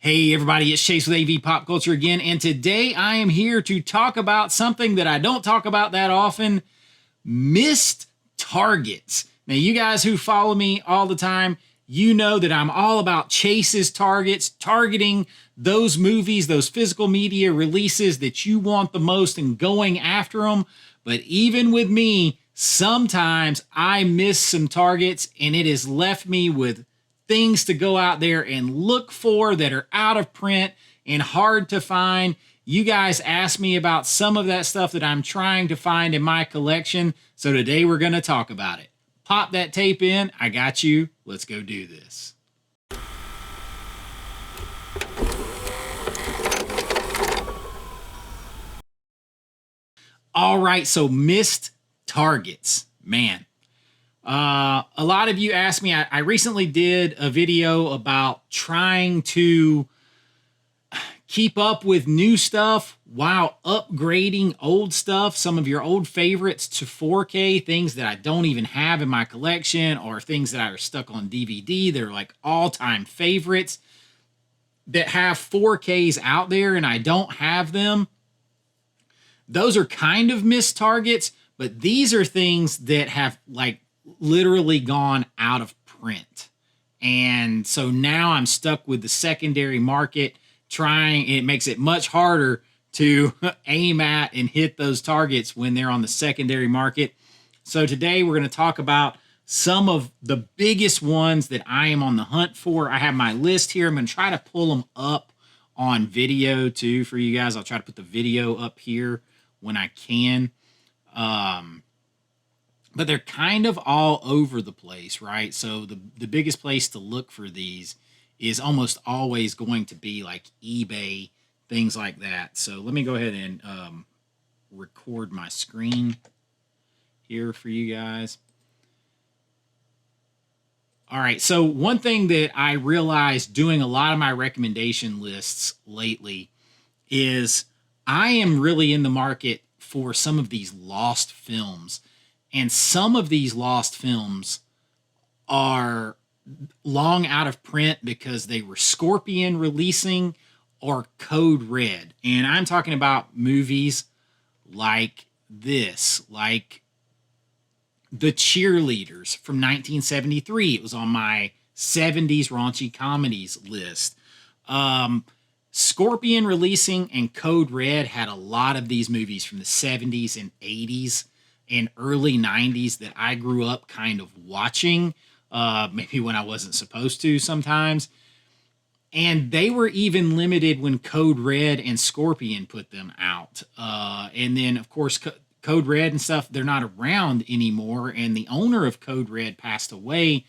Hey everybody, it's Chase with AV Pop Culture again, and today I am here to talk about something that I don't talk about that often, missed targets. Now you guys who follow me all the time, you know that I'm all about Chase's targets, targeting those movies, those physical media releases that you want the most and going after them. But even with me, sometimes I miss some targets and it has left me with things to go out there and look for that are out of print and hard to find. You guys asked me about some of that stuff that I'm trying to find in my collection, so today we're going to talk about it. Pop that tape in. I got you. Let's go do this. All right, so missed targets. Man. A lot of you asked me, I recently did a video about trying to keep up with new stuff while upgrading old stuff, some of your old favorites to 4K, things that I don't even have in my collection or things that are stuck on DVD. They're like all-time favorites that have 4Ks out there and I don't have them. Those are kind of missed targets, but these are things that have like literally gone out of print. And so now I'm stuck with the secondary market trying. It makes it much harder to aim at and hit those targets when they're on the secondary market. So today we're going to talk about some of the biggest ones that I am on the hunt for. I have my list here. I'm going to try to pull them up on video too for you guys. I'll try to put the video up here when I can. But they're kind of all over the place, right? So the biggest place to look for these is almost always going to be like eBay, things like that. So let me go ahead and record my screen here for you guys. All right, so one thing that I realized doing a lot of my recommendation lists lately is I am really in the market for some of these lost films. And some of these lost films are long out of print because they were Scorpion releasing or Code Red. And I'm talking about movies like this, like The Cheerleaders from 1973. It was on my 70s raunchy comedies list. Scorpion releasing and Code Red had a lot of these movies from the 70s and 80s. And early 90s that I grew up kind of watching, maybe when I wasn't supposed to sometimes. And they were even limited when Code Red and Scorpion put them out. And then, of course, Code Red and stuff, they're not around anymore. And the owner of Code Red passed away.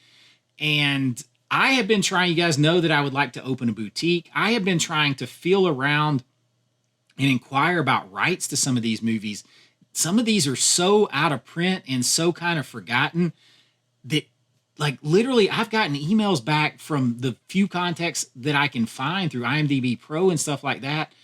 And I have been trying, you guys know that I would like to open a boutique. I have been trying to feel around and inquire about rights to some of these movies. Some of these are so out of print and so kind of forgotten that, like, literally I've gotten emails back from the few contacts that I can find through IMDb Pro and stuff like that.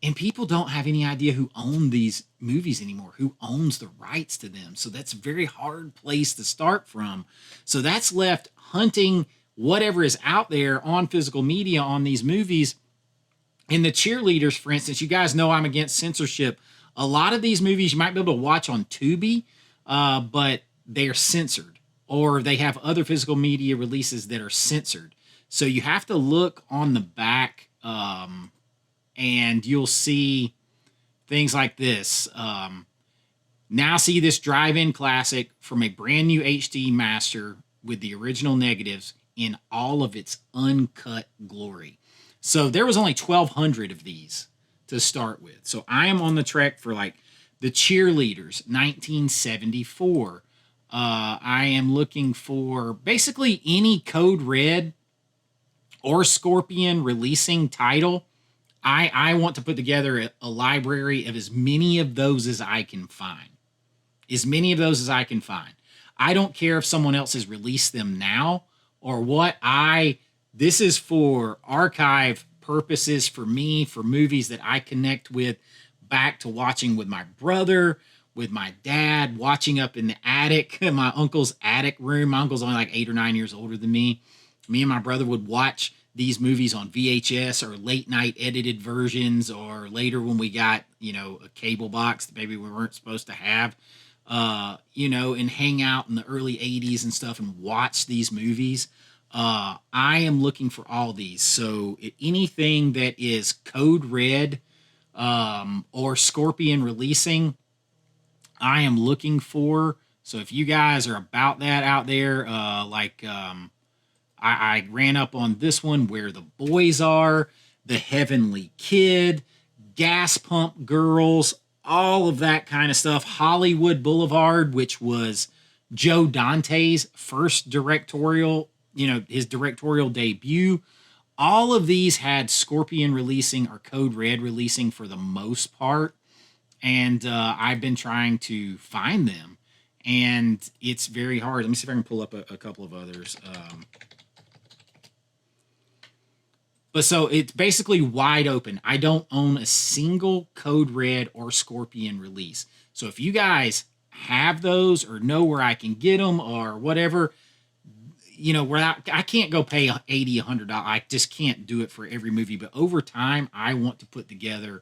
And people don't have any idea who own these movies anymore, who owns the rights to them. So that's a very hard place to start from. So that's left hunting whatever is out there on physical media on these movies. In The Cheerleaders, for instance, you guys know I'm against censorship. A lot of these movies you might be able to watch on Tubi, but they are censored, or they have other physical media releases that are censored. So you have to look on the back, and you'll see things like this. Now see this drive-in classic from a brand new HD master with the original negatives in all of its uncut glory. So there was only 1,200 of these to start with. So I am on the trek for like The Cheerleaders, 1974. I am looking for basically any Code Red or Scorpion releasing title. I want to put together a library of as many of those as I can find. As many of those as I can find. I don't care if someone else has released them now or what. This is for archive purposes for me, for movies that I connect with back to watching with my brother, with my dad, watching up in the attic, my uncle's attic room. My uncle's only like 8 or 9 years older than me. Me and my brother would watch these movies on VHS or late night edited versions, or later when we got, a cable box that maybe we weren't supposed to have, and hang out in the early 80s and stuff and watch these movies. I am looking for all these. So anything that is Code Red or Scorpion releasing, I am looking for. So if you guys are about that out there, I ran up on this one, Where the Boys Are, The Heavenly Kid, Gas Pump Girls, all of that kind of stuff. Hollywood Boulevard, which was Joe Dante's first directorial, his directorial debut. All of these had Scorpion releasing or Code Red releasing for the most part. And I've been trying to find them. And it's very hard. Let me see if I can pull up a couple of others. But so it's basically wide open. I don't own a single Code Red or Scorpion release. So if you guys have those or know where I can get them or whatever, where I can't go pay $80, $100. I just can't do it for every movie. But over time, I want to put together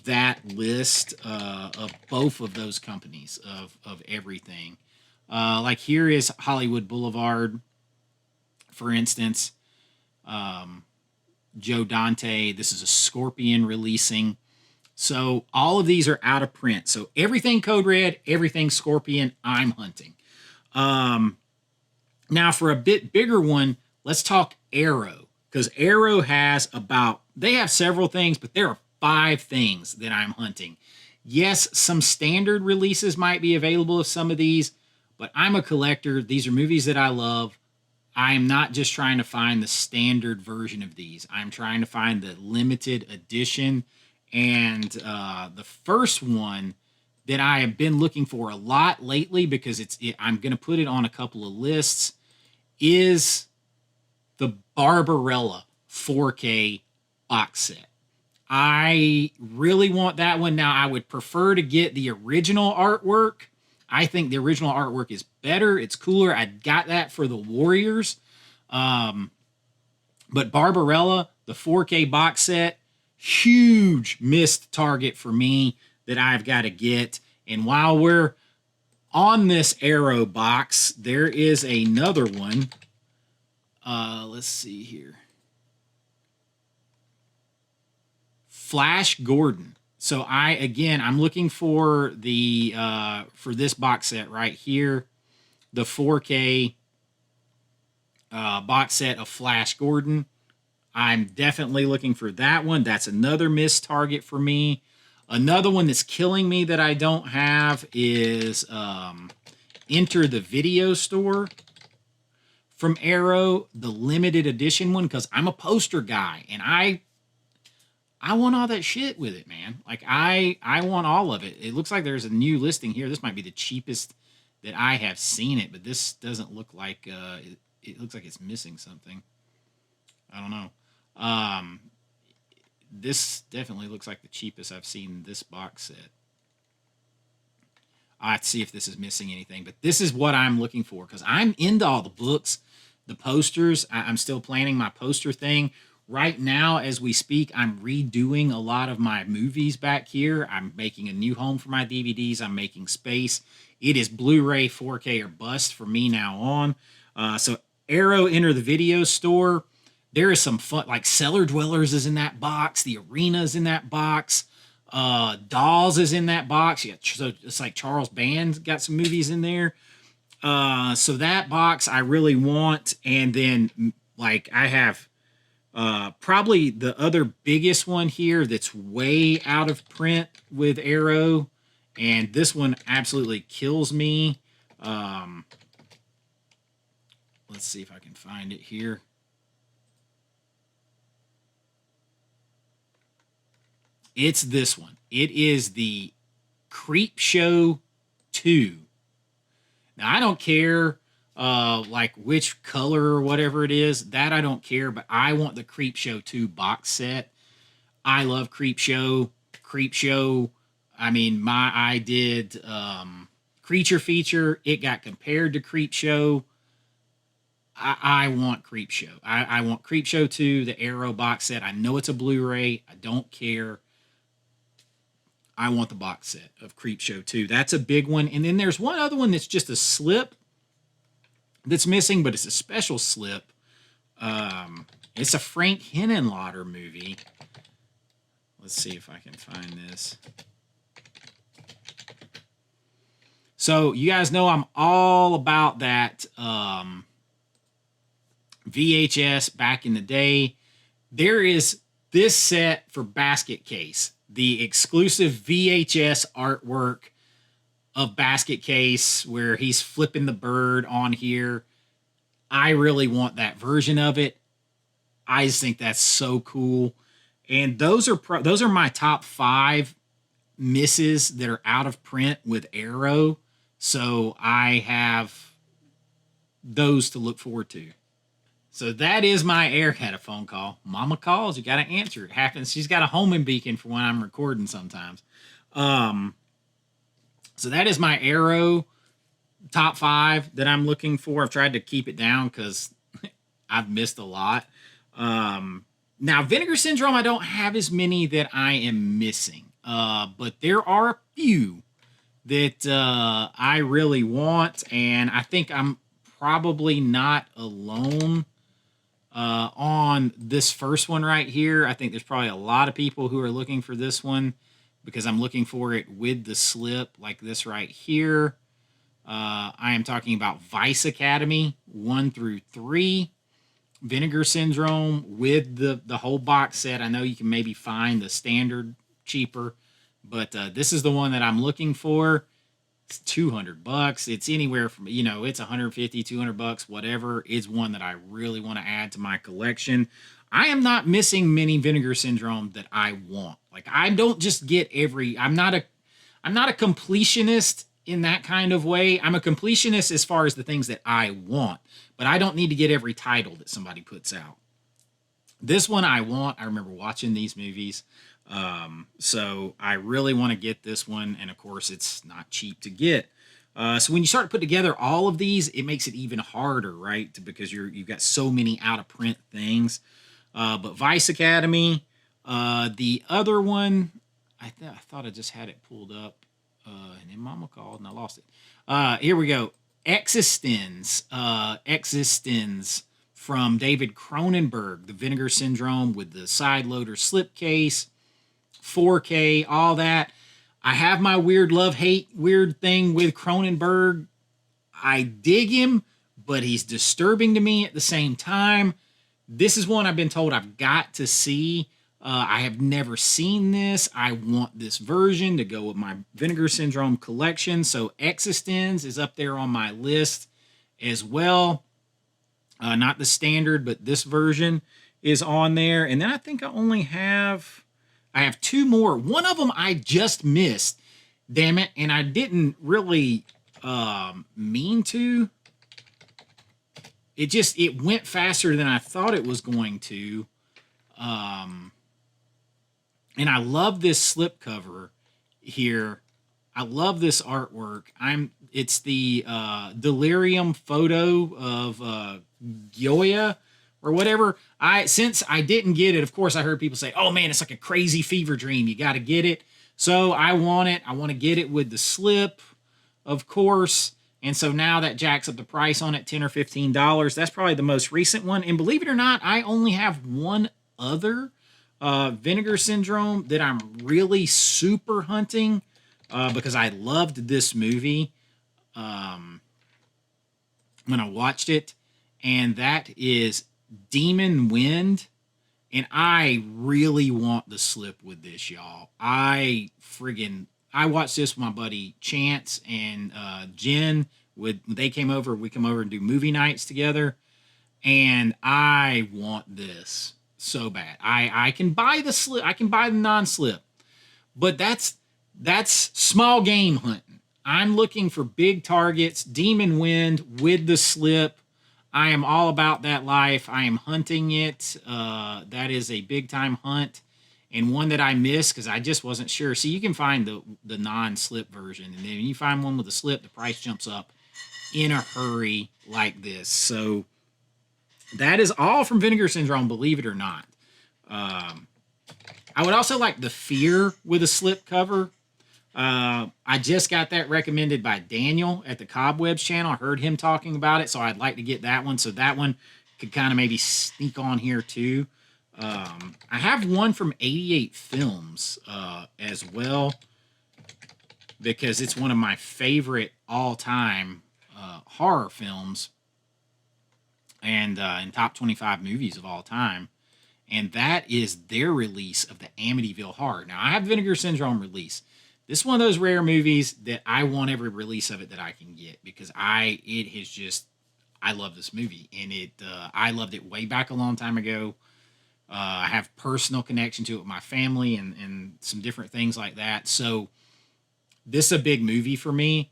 that list of both of those companies of everything. Like here is Hollywood Boulevard, for instance. Joe Dante. This is a Scorpion releasing. So all of these are out of print. So everything Code Red, everything Scorpion, I'm hunting. Now for a bit bigger one, let's talk Arrow. Because Arrow has they have several things, but there are 5 things that I'm hunting. Yes, some standard releases might be available of some of these, but I'm a collector. These are movies that I love. I'm not just trying to find the standard version of these. I'm trying to find the limited edition. And the first one that I have been looking for a lot lately, because I'm going to put it on a couple of lists, is the Barbarella 4K box set. I really want that one. Now, I would prefer to get the original artwork. I think the original artwork is better. It's cooler. I got that for the Warriors. But Barbarella, the 4K box set, huge missed target for me that I've got to get. And while we're on this Arrow box, there is another one. Let's see here. Flash Gordon. So I'm looking for the for this box set right here, the 4K box set of Flash Gordon. I'm definitely looking for that one. That's another missed target for me. Another one that's killing me that I don't have is Enter the Video Store from Arrow, the limited edition one, because I'm a poster guy and I want all that shit with it, man. Like, I want all of it. It looks like there's a new listing here. This might be the cheapest that I have seen it, but this doesn't look like, it looks like it's missing something. I don't know. This definitely looks like the cheapest I've seen this box set. I have to see if this is missing anything, but this is what I'm looking for, because I'm into all the books, the posters. I'm still planning my poster thing. Right now, as we speak, I'm redoing a lot of my movies back here. I'm making a new home for my DVDs. I'm making space. It is Blu-ray 4K or bust for me now on. So Arrow, Enter the Video Store. There is some fun, like Cellar Dwellers is in that box. The Arena is in that box. Dolls is in that box. Yeah, so it's like Charles Band's got some movies in there. So that box I really want. And then, like, I have probably the other biggest one here that's way out of print with Arrow, and this one absolutely kills me. Let's see if I can find it here. It's this one. It is the Creep Show 2. Now, I don't care like which color or whatever it is. That I don't care, but I want the Creep Show 2 box set. I love Creep Show. Creep Show, I mean, I did Creature Feature. It got compared to Creep Show. I want Creepshow. I want Creepshow 2, the Arrow box set. I know it's a Blu-ray. I don't care. I want the box set of Creepshow 2. That's a big one. And then there's one other one that's just a slip that's missing, but it's a special slip. It's a Frank Henenlotter movie. Let's see if I can find this. So you guys know I'm all about that VHS back in the day. There is this set for Basket Case, the exclusive VHS artwork of Basket Case where he's flipping the bird on here. I really want that version of it. I just think that's so cool. And those are my top 5 misses that are out of print with Arrow. So I have those to look forward to. So that is my had a phone call. Mama calls, you got to answer. It happens. She's got a homing beacon for when I'm recording sometimes. So that is my Arrow top 5 that I'm looking for. I've tried to keep it down because I've missed a lot. Now, Vinegar Syndrome, I don't have as many that I am missing. But there are a few that I really want. And I think I'm probably not alone on this first one right here. I think there's probably a lot of people who are looking for this one because I'm looking for it with the slip like this right here. I am talking about Vice Academy 1 through 3, Vinegar Syndrome with the whole box set. I know you can maybe find the standard cheaper, but this is the one that I'm looking for. It's $200. It's anywhere from, it's 150, $200, whatever. It's one that I really want to add to my collection. I am not missing many Vinegar Syndrome that I want. Like, I don't just get I'm not a completionist in that kind of way. I'm a completionist as far as the things that I want, but I don't need to get every title that somebody puts out. This one I want. I remember watching these movies. So I really want to get this one. And of course, it's not cheap to get. So when you start to put together all of these, it makes it even harder, right? Because you've got so many out of print things. But Vice Academy, the other one, I thought I just had it pulled up, and then Mama called and I lost it. Here we go. Existence from David Cronenberg, the Vinegar Syndrome with the side loader slipcase, 4K, all that. I have my weird love-hate weird thing with Cronenberg. I dig him, but he's disturbing to me at the same time. This is one I've been told I've got to see. I have never seen this. I want this version to go with my Vinegar Syndrome collection. So Existence is up there on my list as well. Not the standard, but this version is on there. And then I think I have 2 more. One of them I just missed. Damn it. And I didn't really mean to. It went faster than I thought it was going to. And I love this slipcover here. I love this artwork. It's the delirium photo of Gioia or whatever. Since I didn't get it, of course I heard people say, "Oh man, it's like a crazy fever dream. You got to get it." So I want it. I want to get it with the slip, of course. And so now that jacks up the price on it, $10 or $15. That's probably the most recent one. And believe it or not, I only have one other Vinegar Syndrome that I'm really super hunting because I loved this movie when I watched it. And that is Demon Wind. And I really want the slip with this, y'all. I watched this with my buddy Chance and Jen. When they came over, we come over and do movie nights together. And I want this so bad. I can buy the slip. I can buy the non-slip. But that's small game hunting. I'm looking for big targets. Demon Wind with the slip. I am all about that life. I am hunting it. That is a big time hunt. And one that I missed because I just wasn't sure. See, you can find the non-slip version. And then when you find one with a slip, the price jumps up in a hurry like this. So That is all from Vinegar Syndrome, believe it or not. I would also like the Fear with a slip cover. I just got that recommended by Daniel at the Cobwebs channel. I heard him talking about it, so I'd like to get that one. So that one could kind of maybe sneak on here too. I have one from 88 Films as well, because it's one of my favorite all-time horror films and in top 25 movies of all time. And that is their release of the Amityville Horror. Now, I have Vinegar Syndrome release. This is one of those rare movies that I want every release of it that I can get, because I love this movie, and I loved it way back a long time ago. I have personal connection to it with my family and some different things like that. So this is a big movie for me.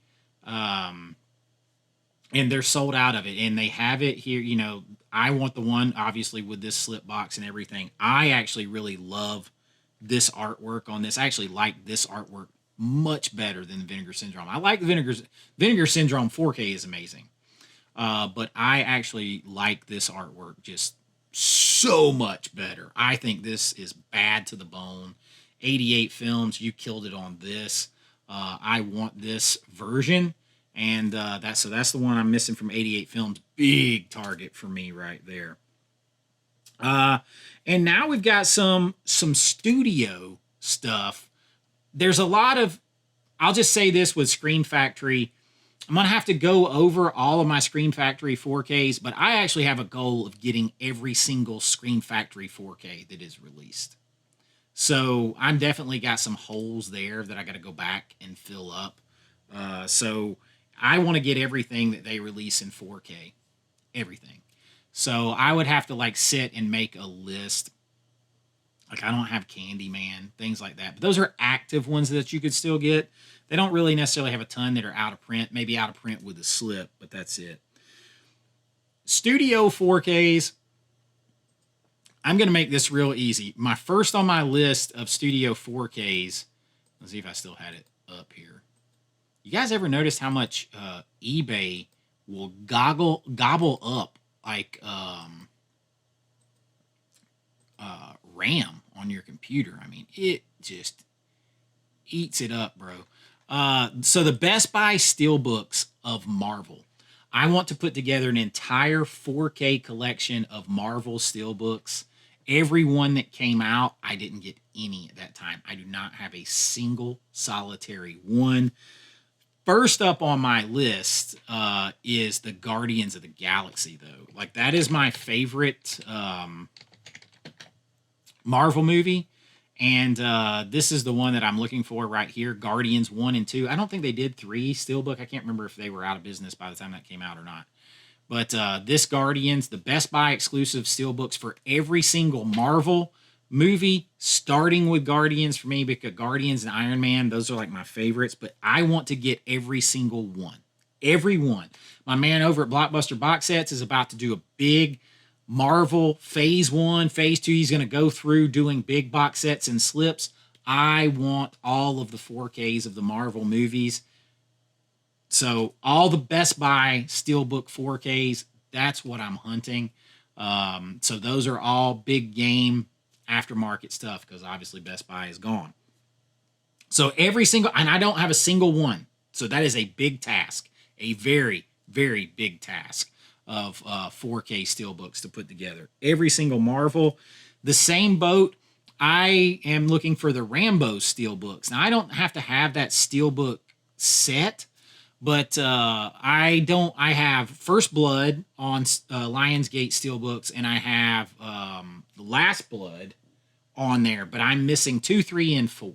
And they're sold out of it, and they have it here. You know, I want the one, obviously, with this slip box and everything. I actually really love this artwork on this. I actually like this artwork much better than the Vinegar Syndrome. I like Vinegar Syndrome 4K is amazing. But I actually like this artwork just so much better. I think this is bad to the bone. 88 Films, you killed it on this. I want this version. And that's the one I'm missing from 88 Films. Big target for me right there. And now we've got some studio stuff. There's a lot of, I'll just say this with Scream Factory. I'm going to have to go over all of my Scream Factory 4Ks, but I actually have a goal of getting every single Scream Factory 4K that is released. So I'm definitely got some holes there that I got to go back and fill up. So I want to get everything that they release in 4K. Everything. So I would have to like sit and make a list. Like, I don't have Candyman, things like that. But those are active ones that you could still get. They don't really necessarily have a ton that are out of print. Maybe out of print with a slip, but that's it. Studio 4Ks. I'm going to make this real easy. My first on my list of Studio 4Ks. Let's see if I still had it up here. You guys ever noticed how much eBay will gobble up like RAM on your computer? I mean, it just eats it up, bro. So the Best Buy Steelbooks of Marvel. I want to put together an entire 4K collection of Marvel Steelbooks. Every one that came out, I didn't get any at that time. I do not have a single solitary one. First up on my list is the Guardians of the Galaxy, though. Like, that is my favorite Marvel movie. And this is the one that I'm looking for right here, Guardians 1 and 2. I don't think they did 3 Steelbook. I can't remember if they were out of business by the time that came out or not. But this Guardians, the Best Buy exclusive Steelbooks for every single Marvel movie, starting with Guardians for me, because Guardians and Iron Man, those are like my favorites. But I want to get every single one. Every one. My man over at Blockbuster Box Sets is about to do a big Marvel Phase 1, Phase 2. He's going to go through doing big box sets and slips. I want all of the 4Ks of the Marvel movies. So all the Best Buy Steelbook 4Ks, that's what I'm hunting. So those are all big game aftermarket stuff, because obviously Best Buy is gone. So every single, and I don't have a single one. So that is a big task, a very, very big task of 4K Steelbooks to put together. Every single Marvel. The same boat, I am looking for the Rambo Steelbooks. Now, I don't have to have that Steelbook set, but I have First Blood on Lionsgate Steelbooks, and I have The Last Blood on there, but I'm missing 2, 3, and 4.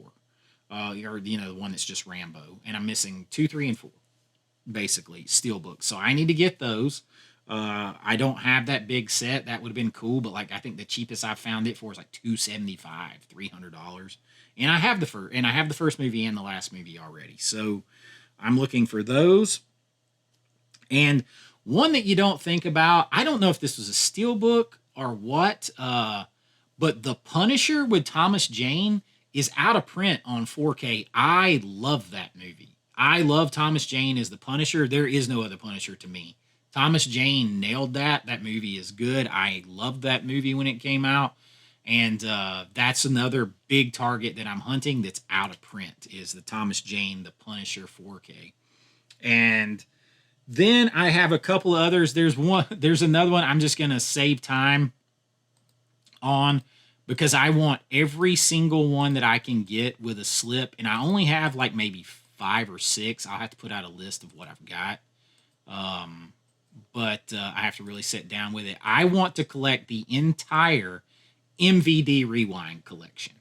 Or, the one that's just Rambo. And I'm missing 2, 3, and 4, basically, Steelbooks. So I need to get those. I don't have that big set. That would have been cool, but like, I think the cheapest I found it for is like $275, $300. And I have the first movie and the last movie already. So I'm looking for those. And one that you don't think about, I don't know if this was a Steelbook or what, but The Punisher with Thomas Jane is out of print on 4K. I love that movie. I love Thomas Jane as the Punisher. There is no other Punisher to me. Thomas Jane nailed that. That movie is good. I loved that movie when it came out. And that's another big target that I'm hunting that's out of print is the Thomas Jane, the Punisher 4K. And then I have a couple of others. There's another one I'm just going to save time on because I want every single one that I can get with a slip. And I only have like maybe 5 or 6. I'll have to put out a list of what I've got. But I have to really sit down with it. I want to collect the entire MVD Rewind collection.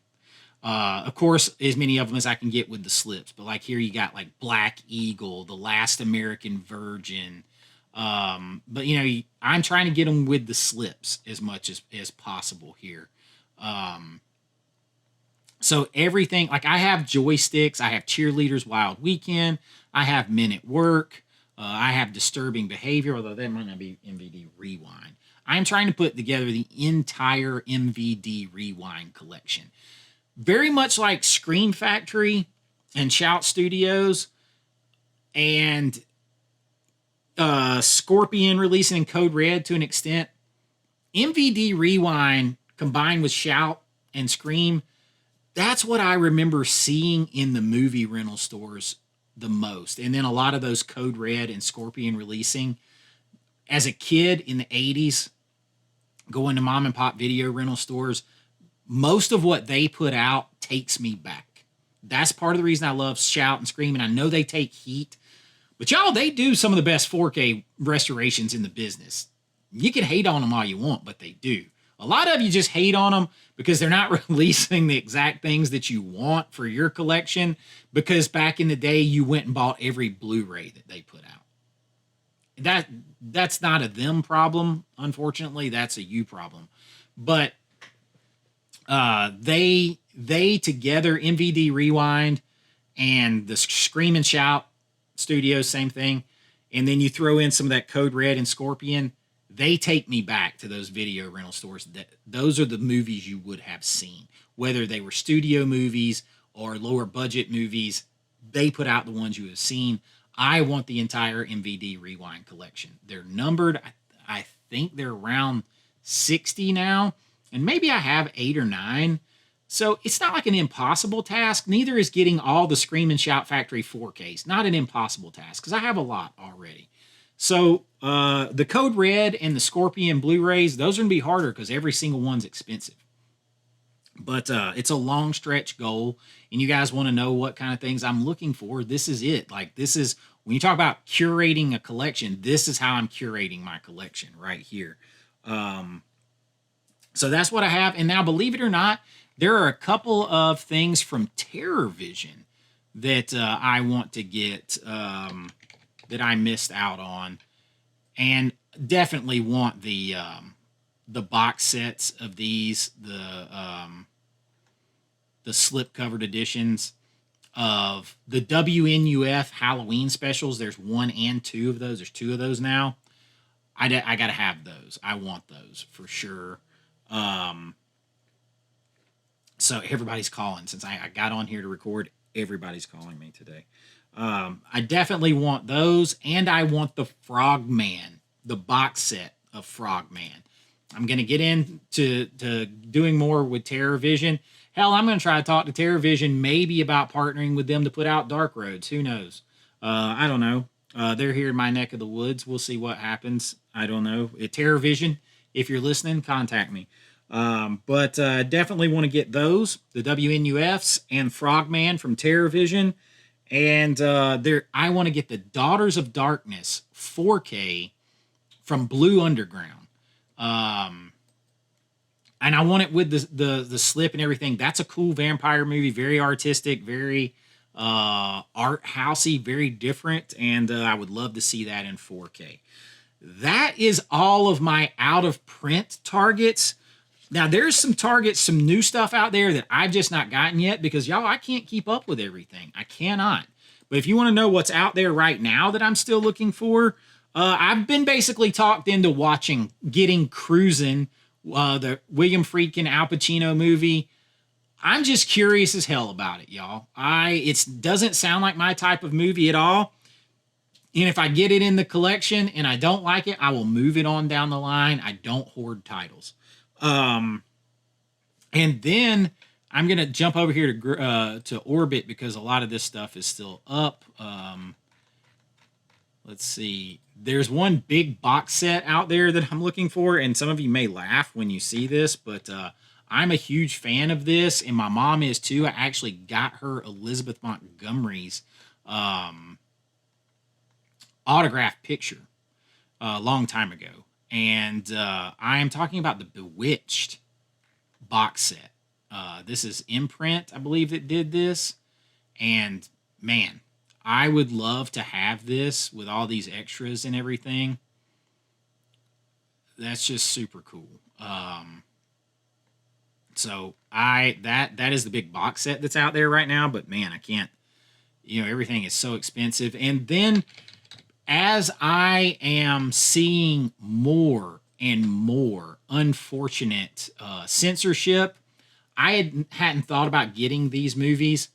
Of course, as many of them as I can get with the slips. But like here you got like Black Eagle, The Last American Virgin. But you know, I'm trying to get them with the slips as much as possible here. So everything, like I have joysticks, I have Cheerleaders Wild Weekend, I have Men at Work, I have Disturbing Behavior, although that might not be MVD Rewind. I'm trying to put together the entire MVD Rewind collection. Very much like Scream Factory and Shout Studios and Scorpion releasing in Code Red to an extent. MVD Rewind combined with Shout and Scream, that's what I remember seeing in the movie rental stores the most. And then a lot of those Code Red and Scorpion releasing. As a kid in the 80s, going to mom and pop video rental stores, most of what they put out takes me back. That's part of the reason I love Shout and Scream, and I know they take heat. But y'all, they do some of the best 4K restorations in the business. You can hate on them all you want, but they do. A lot of you just hate on them because they're not releasing the exact things that you want for your collection because back in the day, you went and bought every Blu-ray that they put out. That's not a them problem, unfortunately. That's a you problem. But they together, MVD Rewind and the Scream and Shout Studios, same thing. And then you throw in some of that Code Red and Scorpion. They take me back to those video rental stores. Those are the movies you would have seen. Whether they were studio movies or lower budget movies, they put out the ones you have seen. I want the entire MVD Rewind collection. They're numbered. I think they're around 60 now. And maybe I have 8 or 9. So it's not like an impossible task. Neither is getting all the Scream and Shout Factory 4Ks. Not an impossible task because I have a lot already. So the Code Red and the Scorpion Blu-rays, those are going to be harder because every single one's expensive. But it's a long stretch goal, and you guys want to know what kind of things I'm looking for. This is it. Like this is, when you talk about curating a collection, this is how I'm curating my collection right here. So that's what I have. And now, believe it or not, there are a couple of things from Terror Vision that I want to get that I missed out on, and definitely want the box sets of these, the slip-covered editions of the WNUF Halloween specials. There's 1 and 2 of those. There's 2 of those now. I got to have those. I want those for sure. So everybody's calling. Since I got on here to record, everybody's calling me today. I definitely want those, and I want the Frogman, the box set of Frogman. I'm going to get into doing more with Terror Vision. Hell, I'm going to try to talk to Terror Vision maybe about partnering with them to put out Dark Roads. Who knows? I don't know. They're here in my neck of the woods. We'll see what happens. I don't know. Terror Vision, if you're listening, contact me. But definitely want to get those, the WNUFs and Frogman from Terror Vision. And I want to get the Daughters of Darkness 4K from Blue Underground. And I want it with the slip and everything. That's a cool vampire movie, very artistic, very art housey, very different, and I would love to see that in 4K. That is all of my out of print targets. Now there's some targets, some new stuff out there that I've just not gotten yet because y'all, I can't keep up with everything. I cannot. But if you want to know what's out there right now that I'm still looking for, I've been basically talked into getting Cruising, the William Friedkin Al Pacino movie. I'm just curious as hell about it, y'all. It doesn't sound like my type of movie at all. And if I get it in the collection and I don't like it, I will move it on down the line. I don't hoard titles. And then I'm going to jump over here to Orbit because a lot of this stuff is still up. Let's see. There's one big box set out there that I'm looking for, and some of you may laugh when you see this, but I'm a huge fan of this, and my mom is too. I actually got her Elizabeth Montgomery's autographed picture a long time ago. And I am talking about the Bewitched box set. This is Imprint, I believe, that did this. And man, I would love to have this with all these extras and everything. That's just super cool. So that is the big box set that's out there right now, but man, I can't, everything is so expensive. And then as I am seeing more and more unfortunate censorship, I hadn't thought about getting these movies,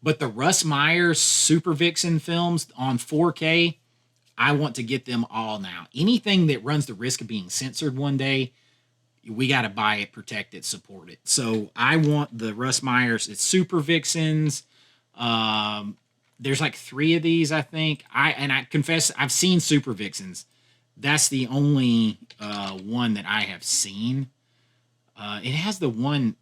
but the Russ Meyer's Super Vixen films on 4K, I want to get them all now. Anything that runs the risk of being censored one day, we got to buy it, protect it, support it. So I want the Russ Meyer's. It's Super Vixens. There's like 3 of these, I think. I confess, I've seen Super Vixens. That's the only one that I have seen. It has the one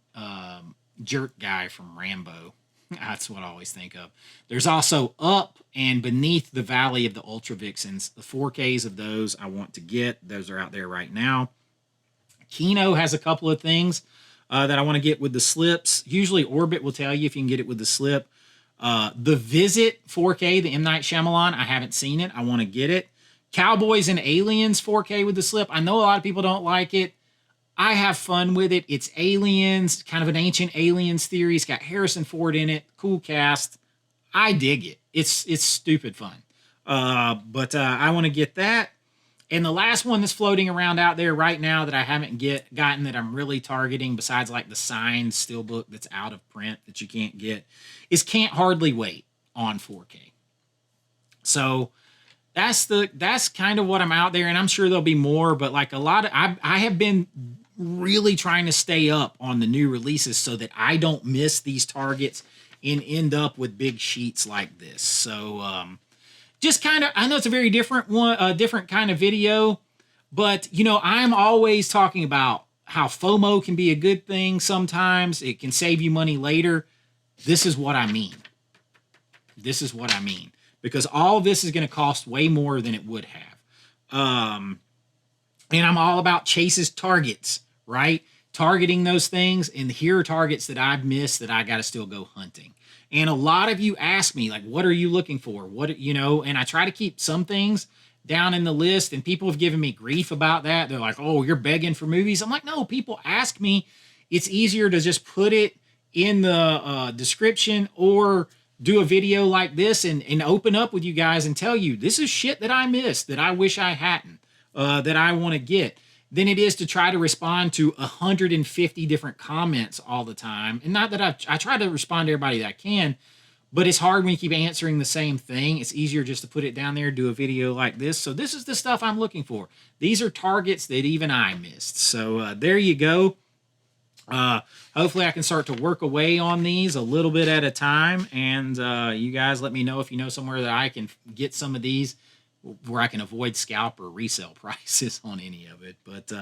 jerk guy from Rambo. That's what I always think of. There's also Up and Beneath the Valley of the Ultra Vixens. The 4Ks of those I want to get. Those are out there right now. Kino has a couple of things that I want to get with the slips. Usually Orbit will tell you if you can get it with the slip. The Visit 4K, the M. Night Shyamalan, I haven't seen it. I want to get it. Cowboys and Aliens 4K with the slip. I know a lot of people don't like it. I have fun with it. It's aliens, kind of an ancient aliens theory. It's got Harrison Ford in it. Cool cast. I dig it. It's stupid fun. But I want to get that. And the last one that's floating around out there right now that I haven't gotten that I'm really targeting, besides like the signed steelbook that's out of print that you can't get, is Can't Hardly Wait on 4K. So that's kind of what I'm out there, and I'm sure there'll be more, but like a lot of I have been really trying to stay up on the new releases so that I don't miss these targets and end up with big sheets like this. So just kind of, I know it's a very different one, different kind of video, but I'm always talking about how FOMO can be a good thing. Sometimes it can save you money later. This is what I mean. This is what I mean, because all of this is going to cost way more than it would have. And I'm all about Chase's targets, right? Targeting those things. And here are targets that I've missed that I got to still go hunting. And a lot of you ask me, like, what are you looking for? And I try to keep some things down in the list, and people have given me grief about that. They're like, oh, you're begging for movies. I'm like, no, people ask me. It's easier to just put it in the description or do a video like this and open up with you guys and tell you this is shit that I missed, that I wish I hadn't, that I want to get, than it is to try to respond to 150 different comments all the time. And not that I try to respond to everybody that I can, but it's hard when you keep answering the same thing. It's easier just to put it down there, do a video like this. So this is the stuff I'm looking for. These are targets that even I missed. So there you go. Hopefully I can start to work away on these a little bit at a time. And you guys let me know if you know somewhere that I can get some of these where I can avoid scalp or resale prices on any of it. But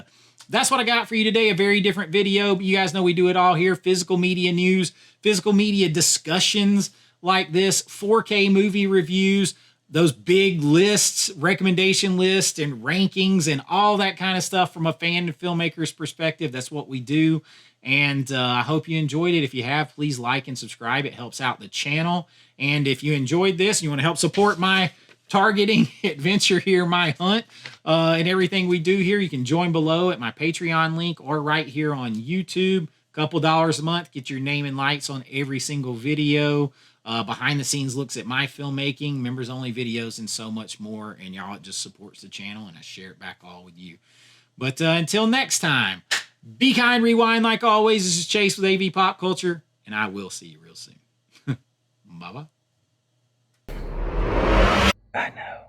that's what I got for you today. A very different video. But you guys know we do it all here. Physical media news, physical media discussions like this, 4K movie reviews, those big lists, recommendation lists and rankings and all that kind of stuff from a fan and filmmaker's perspective. That's what we do. And I hope you enjoyed it. If you have, please like and subscribe. It helps out the channel. And if you enjoyed this and you want to help support my targeting adventure here, my hunt, and everything we do here, you can join below at my Patreon link or right here on YouTube. Couple dollars a month, get your name and lights on every single video. Behind the scenes looks at my filmmaking, members only videos, and so much more. And y'all, it just supports the channel, and I share it back all with you. But until next time, be kind, rewind like always. This is Chase with AV Pop Culture, and I will see you real soon. Bye-bye. I know.